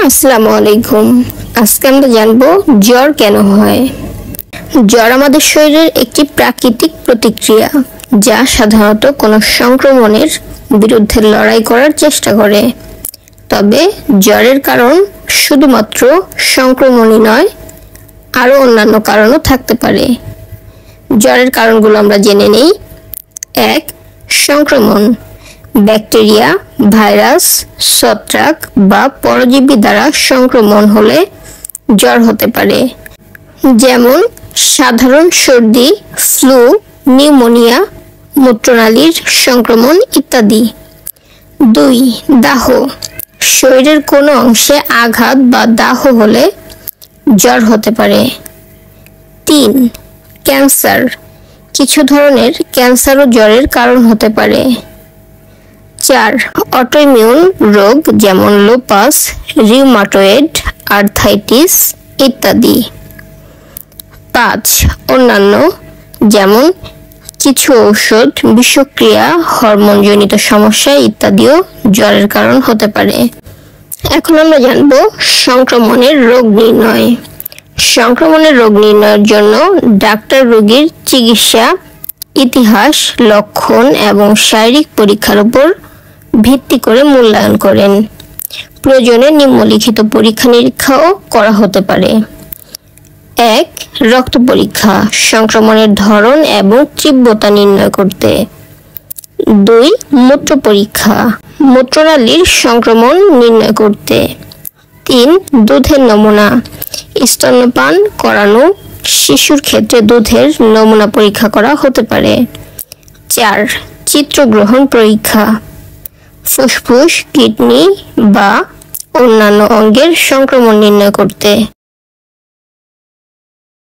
আসসালামু আলাইকুম। আজকে আমরা জানবো জ্বর কেন হয়। জ্বর আমাদের শরীরের একটি প্রাকৃতিক প্রতিক্রিয়া, যা সাধারণত কোনো সংক্রমণের বিরুদ্ধে লড়াই করার চেষ্টা করে। তবে জ্বরের কারণ শুধুমাত্র সংক্রমণই নয়, আরও অন্যান্য কারণও থাকতে পারে। জ্বরের কারণগুলো আমরা জেনে নেই। 1. সংক্রমণ। ব্যাকটেরিয়া, ভাইরাস, ছত্রাক বা পরজীবী দ্বারা সংক্রমণ হলে জ্বর হতে পারে, যেমন সাধারণ সর্দি, ফ্লু, নিউমোনিয়া, মূত্রনালীর সংক্রমণ ইত্যাদি। 2. দাহ। শরীরের কোনো অংশে আঘাত বা দাহ হলে জ্বর হতে পারে। 3. ক্যান্সার। কিছু ধরনের ক্যান্সারও জ্বরের কারণ হতে পারে। 4. অটোইমিউন রোগ, যেমন লুপাস, রিউমাটয়েড আর্থ্রাইটিস ইত্যাদি। 5. অন্যান্য, যেমন কিছু ঔষধ, বিষক্রিয়া, হরমোনজনিত সমস্যা ইত্যাদিও জ্বরের কারণ হতে পারে। এখন আমরা জানব সংক্রমণের রোগ নির্ণয়। সংক্রমণের রোগ নির্ণয়ের জন্য ডাক্তার রোগীর চিকিৎসা, ইতিহাস, লক্ষণ এবং শারীরিক পরীক্ষার উপর ভিত্তি করে মূল্যায়ন করেন। প্রয়োজনে নিম্নলিখিত পরীক্ষা নিরীক্ষাও করা হতে পারে। 1. রক্ত পরীক্ষা, সংক্রমণের ধরন এবং তীব্রতা নির্ণয় করতে। 2. মূত্র পরীক্ষা, মূত্রনালীর সংক্রমণ নির্ণয় করতে। 3. দুধের নমুনা, স্তন্যপান করানো শিশুর ক্ষেত্রে দুধের নমুনা পরীক্ষা করা হতে পারে। 4. চিত্রগ্রহণ পরীক্ষা, ফুসফুস, কিডনি বা অন্যান্য অঙ্গের সংক্রমণ নির্ণয় করতে।